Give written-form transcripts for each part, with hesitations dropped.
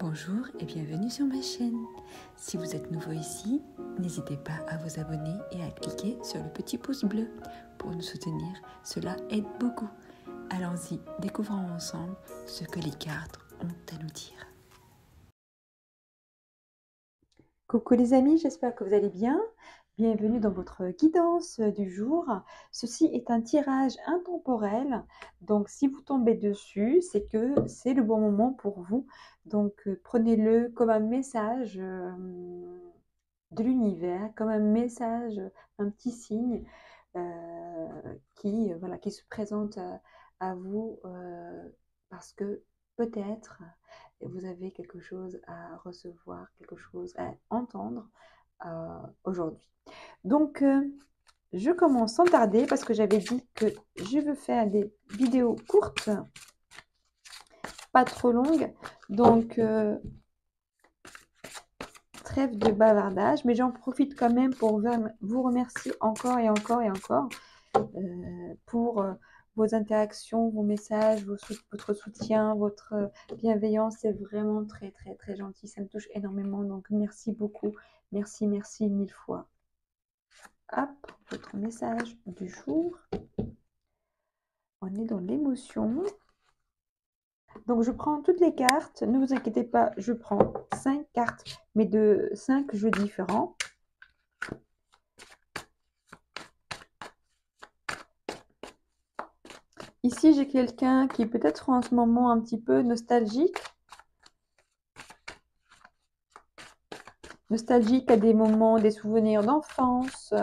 Bonjour et bienvenue sur ma chaîne. Si vous êtes nouveau ici, n'hésitez pas à vous abonner et à cliquer sur le petit pouce bleu pour nous soutenir. Cela aide beaucoup. Allons-y, découvrons ensemble ce que les cartes ont à nous dire. Coucou les amis, j'espère que vous allez bien. Bienvenue dans votre guidance du jour. Ceci est un tirage intemporel. Donc si vous tombez dessus, c'est que c'est le bon moment pour vous. Donc prenez-le comme un message de l'univers, comme un message, un petit signe qui se présente à vous parce que peut-être vous avez quelque chose à recevoir, quelque chose à entendre aujourd'hui. Donc, je commence sans tarder parce que j'avais dit que je veux faire des vidéos courtes, pas trop longues. Donc, trêve de bavardage, mais j'en profite quand même pour vous remercier encore et encore et encore pour vos interactions, vos messages, votre soutien, votre bienveillance. C'est vraiment très, très, très gentil. Ça me touche énormément. Donc, merci beaucoup. Merci, merci mille fois. Hop, votre message du jour. On est dans l'émotion. Donc, je prends toutes les cartes. Ne vous inquiétez pas, je prends 5 cartes, mais de 5 jeux différents. Ici, j'ai quelqu'un qui est peut-être en ce moment un petit peu nostalgique. Nostalgique à des moments, des souvenirs d'enfance.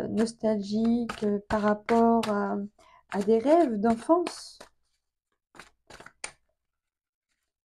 Nostalgique par rapport à des rêves d'enfance.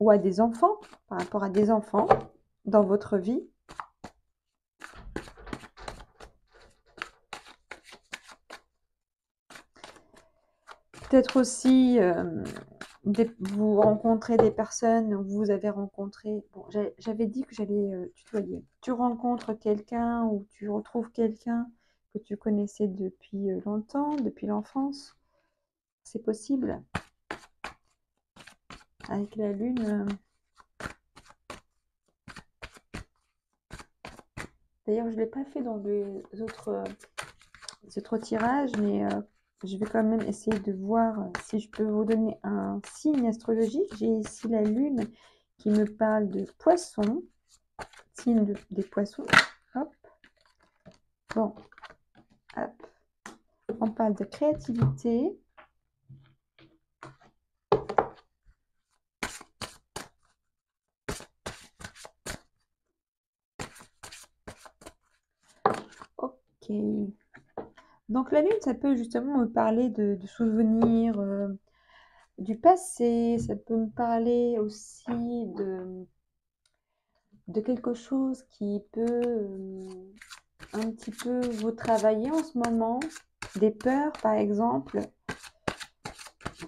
Ou à des enfants, par rapport à des enfants dans votre vie. Peut-être aussi, vous rencontrez des personnes, vous avez rencontré, bon, j'avais dit que j'allais tutoyer. Tu rencontres quelqu'un ou tu retrouves quelqu'un que tu connaissais depuis longtemps, depuis l'enfance. C'est possible. Avec la lune. D'ailleurs, je ne l'ai pas fait dans les autres tirages, mais je vais quand même essayer de voir si je peux vous donner un signe astrologique. J'ai ici la lune qui me parle de poissons, signe des poissons. Hop. Bon. Hop. On parle de créativité. Ok. Donc la lune, ça peut justement me parler de souvenirs du passé. Ça peut me parler aussi de quelque chose qui peut un petit peu vous travailler en ce moment. Des peurs, par exemple,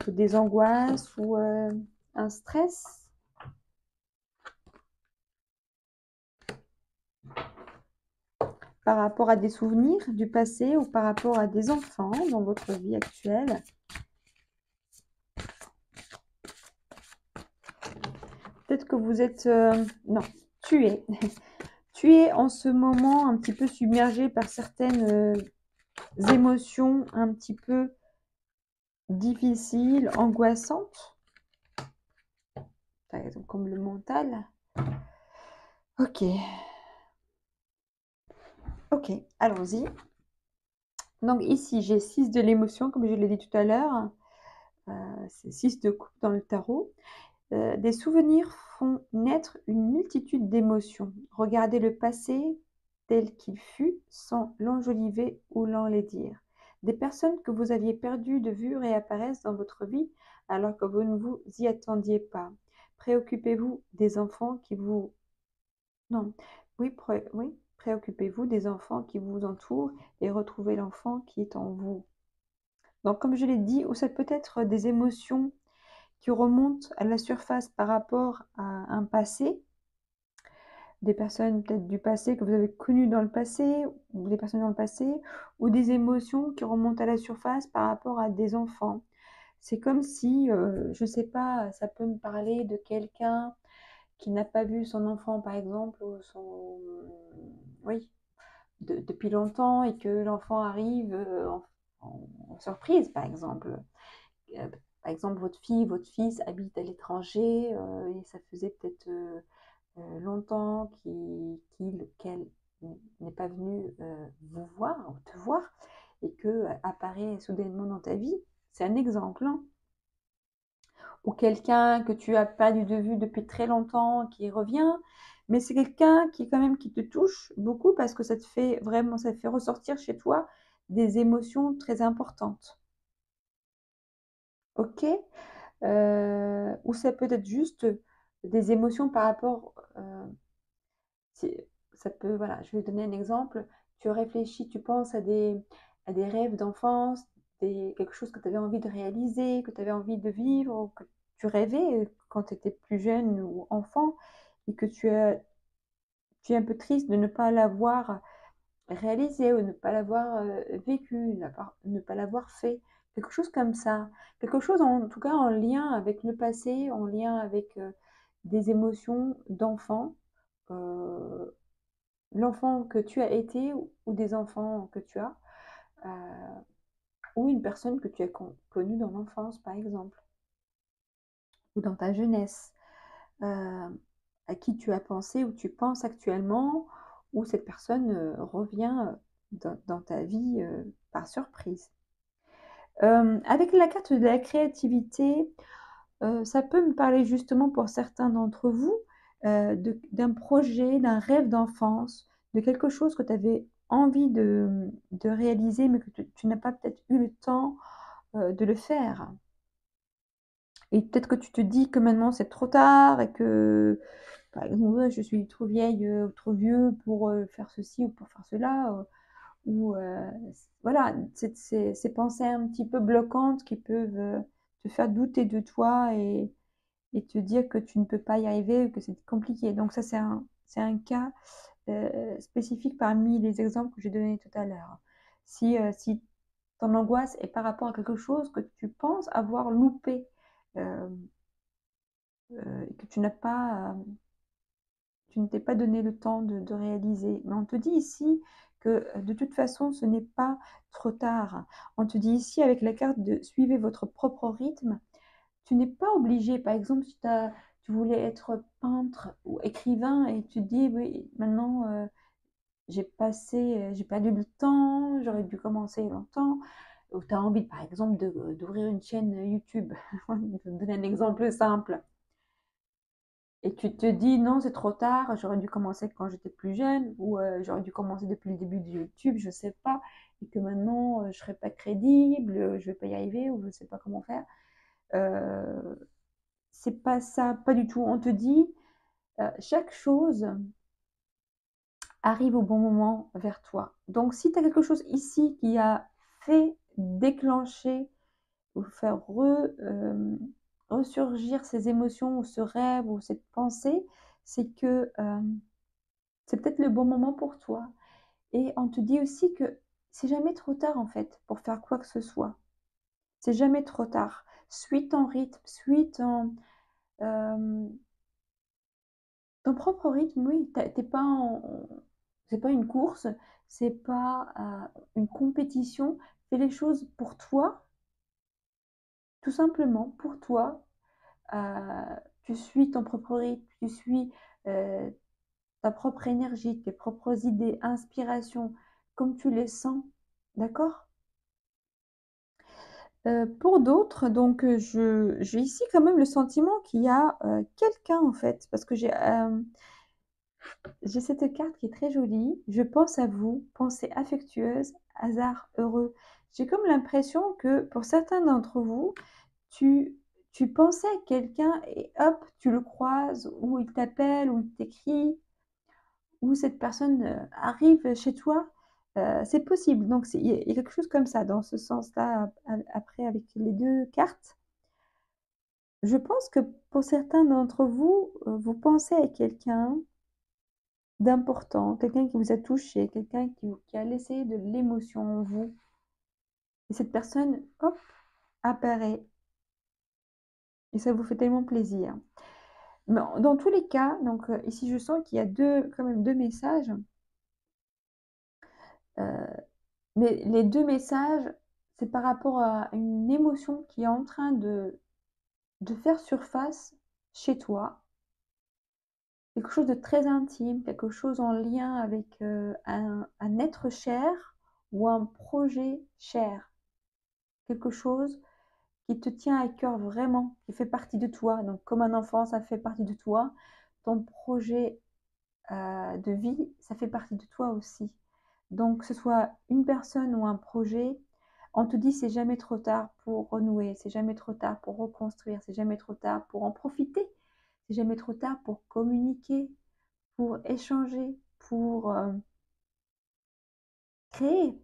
ou des angoisses ou un stress. Par rapport à des souvenirs du passé ou par rapport à des enfants dans votre vie actuelle. Peut-être que vous êtes... non, tu es. Tu es en ce moment un petit peu submergé par certaines émotions un petit peu difficiles, angoissantes. Par exemple, comme le mental. Ok. Ok, allons-y. Donc ici, j'ai 6 de l'émotion, comme je l'ai dit tout à l'heure. C'est 6 de coupe dans le tarot. Des souvenirs font naître une multitude d'émotions. Regardez le passé tel qu'il fut sans l'enjoliver ou l'enlaidir. Des personnes que vous aviez perdues de vue réapparaissent dans votre vie alors que vous ne vous y attendiez pas. Préoccupez-vous des enfants qui vous... Non, oui, préoccupez-vous des enfants qui vous entourent et retrouvez l'enfant qui est en vous. Donc, comme je l'ai dit, ou ça peut être des émotions qui remontent à la surface par rapport à un passé, des personnes peut-être du passé que vous avez connues dans le passé, ou des personnes dans le passé, ou des émotions qui remontent à la surface par rapport à des enfants. C'est comme si, je ne sais pas, ça peut me parler de quelqu'un qui n'a pas vu son enfant, par exemple, ou oui, depuis longtemps, et que l'enfant arrive en surprise, par exemple. Par exemple, votre fille, votre fils habitent à l'étranger, et ça faisait peut-être longtemps qu'elle n'est pas venu vous voir ou te voir, et que apparaît soudainement dans ta vie. C'est un exemple, hein. Ou quelqu'un que tu as perdu de vue depuis très longtemps qui revient, mais c'est quelqu'un qui quand même qui te touche beaucoup parce que ça te fait vraiment, ça fait ressortir chez toi des émotions très importantes. Ok? Ou ça peut être juste des émotions par rapport, ça peut, voilà, je vais donner un exemple. Tu réfléchis, tu penses à des rêves d'enfance, quelque chose que tu avais envie de réaliser, que tu avais envie de vivre, ou que tu rêvais quand tu étais plus jeune ou enfant, et que tu es un peu triste de ne pas l'avoir réalisé ou ne pas l'avoir vécu, ne pas l'avoir fait. Quelque chose comme ça. Quelque chose en tout cas en lien avec le passé, en lien avec des émotions d'enfant. Euh, L'enfant que tu as été, ou des enfants que tu as, euh, ou une personne que tu as connue dans l'enfance, par exemple, ou dans ta jeunesse, euh, à qui tu as pensé ou tu penses actuellement, ou cette personne revient dans ta vie par surprise. Avec la carte de la créativité, ça peut me parler justement pour certains d'entre vous d'un projet, d'un rêve d'enfance, de quelque chose que tu avais envie de réaliser, mais que tu n'as pas peut-être eu le temps de le faire. Et peut-être que tu te dis que maintenant c'est trop tard et que, par exemple, ouais, je suis trop vieille ou trop vieux pour faire ceci ou pour faire cela. Ou voilà, ces pensées un petit peu bloquantes qui peuvent te faire douter de toi et te dire que tu ne peux pas y arriver ou que c'est compliqué. Donc ça, c'est un cas spécifique parmi les exemples que j'ai donnés tout à l'heure. Si ton angoisse est par rapport à quelque chose que tu penses avoir loupé, euh, et que tu ne t'es pas donné le temps de réaliser. Mais on te dit ici que de toute façon, ce n'est pas trop tard. On te dit ici avec la carte de suivez votre propre rythme. Tu n'es pas obligé, par exemple, si tu voulais être peintre ou écrivain et tu te dis, oui, maintenant, j'ai perdu le temps, j'aurais dû commencer longtemps, ou tu as envie, par exemple, d'ouvrir une chaîne YouTube. Je vais te donner un exemple simple. Et tu te dis, non, c'est trop tard, j'aurais dû commencer quand j'étais plus jeune, ou j'aurais dû commencer depuis le début de YouTube, je sais pas, et que maintenant, je serais pas crédible, je vais pas y arriver, ou je sais pas comment faire. Euh, c'est pas ça, pas du tout. On te dit, chaque chose arrive au bon moment vers toi. Donc, si tu as quelque chose ici qui a fait déclencher ou faire ressurgir ces émotions ou ce rêve ou cette pensée, c'est que c'est peut-être le bon moment pour toi. Et on te dit aussi que c'est jamais trop tard en fait pour faire quoi que ce soit. C'est jamais trop tard. Suis ton rythme, euh, ton propre rythme, oui. T'es pas c'est pas une course, c'est pas une compétition. Fais les choses pour toi, tout simplement pour toi. Tu suis ton propre rythme, tu suis euh, ta propre énergie, tes propres idées, inspirations, comme tu les sens. D'accord? Pour d'autres, donc j'ai ici quand même le sentiment qu'il y a quelqu'un en fait, parce que j'ai cette carte qui est très jolie. Je pense à vous, pensée affectueuse, hasard heureux. J'ai comme l'impression que pour certains d'entre vous, tu, tu pensais à quelqu'un et hop, tu le croises, ou il t'appelle, ou il t'écrit, ou cette personne arrive chez toi. C'est possible. Donc il y a quelque chose comme ça, dans ce sens-là, après avec les deux cartes. Je pense que pour certains d'entre vous, vous pensez à quelqu'un d'important, quelqu'un qui vous a touché, quelqu'un qui a laissé de l'émotion en vous. Et cette personne, hop, apparaît. Et ça vous fait tellement plaisir. Mais dans tous les cas, donc ici je sens qu'il y a quand même 2 messages, mais les 2 messages, c'est par rapport à une émotion qui est en train de faire surface chez toi. Quelque chose de très intime, quelque chose en lien avec, un être cher ou un projet cher. Quelque chose qui te tient à cœur vraiment, qui fait partie de toi. Donc comme un enfant, ça fait partie de toi. Ton projet, de vie, ça fait partie de toi aussi. Donc que ce soit une personne ou un projet, on te dit: «C'est jamais trop tard pour renouer, c'est jamais trop tard pour reconstruire, c'est jamais trop tard pour en profiter, c'est jamais trop tard pour communiquer, pour échanger, pour, créer,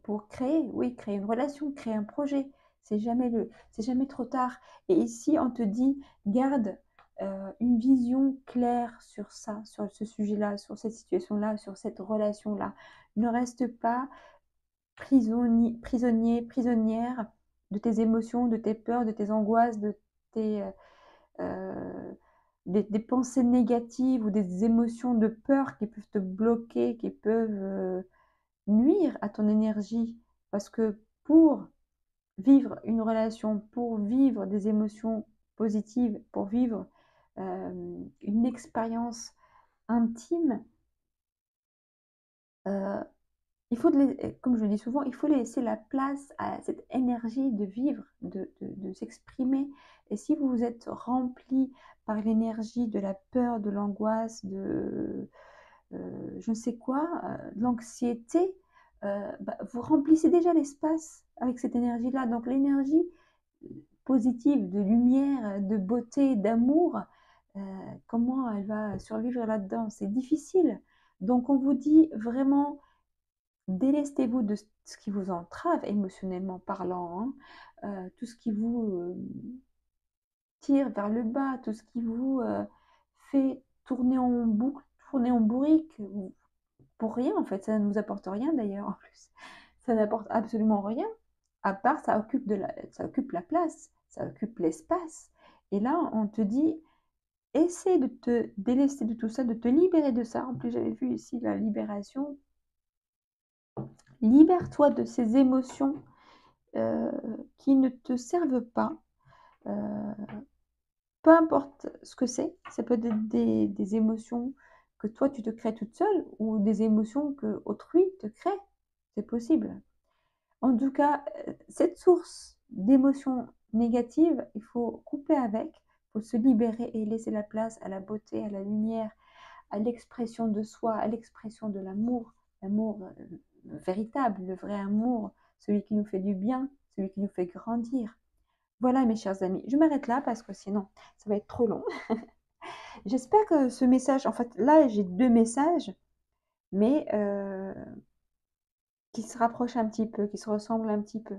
oui, créer une relation, créer un projet. C'est jamais trop tard. Et ici, on te dit, garde une vision claire sur ça, sur ce sujet-là, sur cette situation-là, sur cette relation-là. Ne reste pas prisonnière de tes émotions, de tes peurs, de tes angoisses, de tes, des pensées négatives ou des émotions de peur qui peuvent te bloquer, qui peuvent nuire à ton énergie. Parce que pour vivre une relation, pour vivre des émotions positives, pour vivre une expérience intime, euh, il faut, comme je le dis souvent, il faut laisser la place à cette énergie de vivre, de s'exprimer. Et si vous êtes rempli par l'énergie de la peur, de l'angoisse, je ne sais quoi, de l'anxiété, bah, vous remplissez déjà l'espace avec cette énergie-là. Donc l'énergie positive, de lumière, de beauté, d'amour, comment elle va survivre là-dedans? C'est difficile. Donc on vous dit vraiment, délestez-vous de ce qui vous entrave émotionnellement parlant, hein. Tout ce qui vous tire vers le bas, tout ce qui vous fait tourner en boucle, tourner en bourrique, pour rien en fait, ça ne nous apporte rien d'ailleurs en plus. Ça n'apporte absolument rien, à part ça occupe la place, ça occupe l'espace. Et là, on te dit, essaie de te délester de tout ça, de te libérer de ça. En plus, j'avais vu ici la libération. Libère-toi de ces émotions euh, qui ne te servent pas. Euh, Peu importe ce que c'est, ça peut être des émotions que toi tu te crées toute seule ou des émotions que autrui te crée. C'est possible. En tout cas, cette source d'émotions négatives, il faut couper avec, il faut se libérer et laisser la place à la beauté, à la lumière, à l'expression de soi, à l'expression de l'amour véritable, le vrai amour, celui qui nous fait du bien, celui qui nous fait grandir. Voilà mes chers amis, je m'arrête là parce que sinon ça va être trop long. J'espère que ce message, en fait là j'ai 2 messages, mais qui se rapprochent un petit peu, qui se ressemblent un petit peu.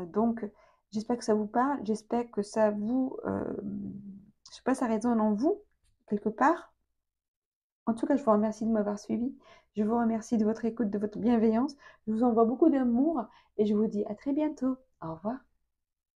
Donc j'espère que ça vous parle, j'espère que ça vous, je sais pas, ça résonne en vous, quelque part. En tout cas, je vous remercie de m'avoir suivi. Je vous remercie de votre écoute, de votre bienveillance. Je vous envoie beaucoup d'amour et je vous dis à très bientôt. Au revoir.